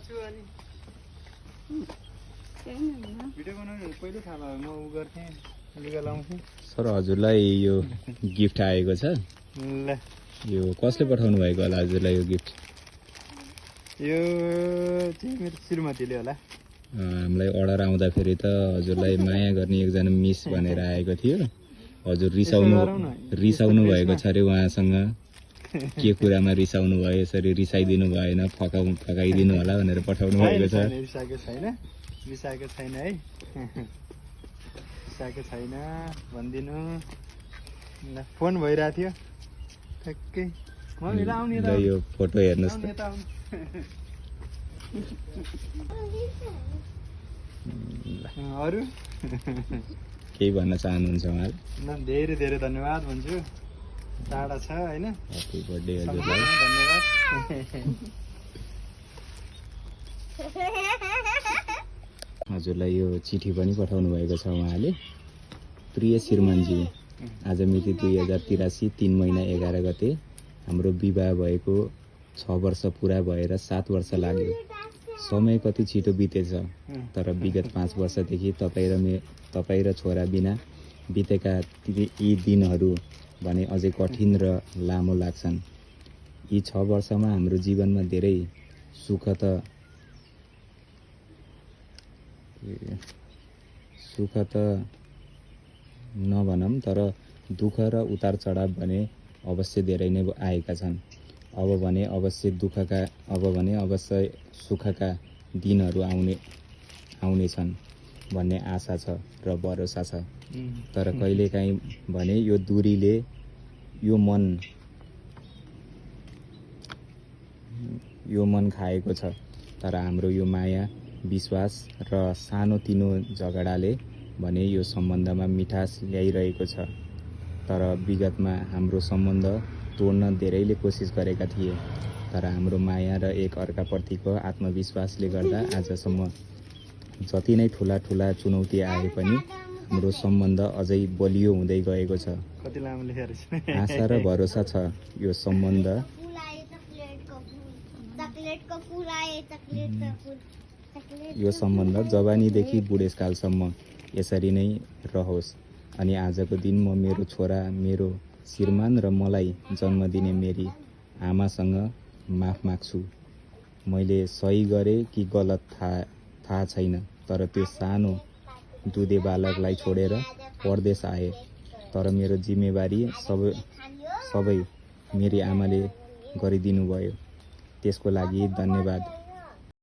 छु अनि भिडियो बनाउनु पहिले थाहा भयो म उ गर्थेँ लुगा लाउँथेँ सर हजुरलाई यो गिफ्ट आएको छ ल यो कसले पठाउनु भएको होला हजुरलाई यो गिफ्ट यो चाहिँ मेरो श्रीमतीले होला हामीलाई अर्डर आउँदाखेरि त हजुरलाई माया गर्ने एकजना मिस भनेर आएको थियो हजुर रिसाउनु भएको छ अरे उहाँसँग के कुरामा रिसाउनु भयो यसरी रिसाइदिनु भएन फकाइदिनु होला भनेर पठाउनु भएको छ रिसाएको छैन है रिसाएको छैन भनिदिनु ल फोन भइरहेको थियो ठ्याक्कै मम्मीलाई आउने ल यो फोटो हेर्नुहोस् त अरू केही भन्न चाहनुहुन्छ उहाँले ल धेरै धेरै धन्यवाद भन्छु टाढा छ होइन ह्यापी बर्थडे हजुरलाई धन्यवाद हजुरलाई यो चिठी पनि पठाउनु भएको छ उहाँले प्रिय श्रीमानजी आज मिति 2083 3 महिना 11 गते हाम्रो विवाह भएको 6 वर्ष पुरा भएर 7 वर्ष लाग्यो समय कति छिटो बितेछ तर विगत 5 वर्षदेखि तपाईँ र छोरा बिना बितेका यी दिनहरू भने अझै कठिन र लामो लाग्छन् यी 6 वर्षमा हाम्रो जीवनमा धेरै सुख त नभनौँ तर दुःख र उतार चढाव भने अवश्य धेरै नै आएका छन् अब भने अवश्य सुखका दिनहरू आउनेछन् भन्ने आशा छ र भरोसा छ तर कहिलेकाहीँ भने यो दूरीले यो मन खाएको छ तर हाम्रो यो माया विश्वास र सानोतिनो झगडाले भने यो सम्बन्धमा मिठास ल्याइरहेको छ तर विगतमा हाम्रो सम्बन्ध तोड्न धेरैले कोसिस गरेका थिए तर हाम्रो माया र एक अर्काप्रतिको आत्मविश्वासले गर्दा आजसम्म जति नै ठुला चुनौती आए पनि हाम्रो सम्बन्ध अझै बलियो हुँदै गएको छ आशा र भरोसा छ यो सम्बन्ध जवानीदेखि बुढेसकालसम्म यसरी नै रहोस् अनि आजको दिन म मेरो छोरा मेरो श्रीमान र मलाई जन्म दिने मेरी आमासँग माफ माग्छु मैले सही गरेँ कि गलत थाहा छैन तर त्यो सानो दुधे बालकलाई छोडेर परदेश आए तर मेरो जिम्मेवारी सबै मेरी आमाले गरिदिनु भयो त्यसको लागि धन्यवाद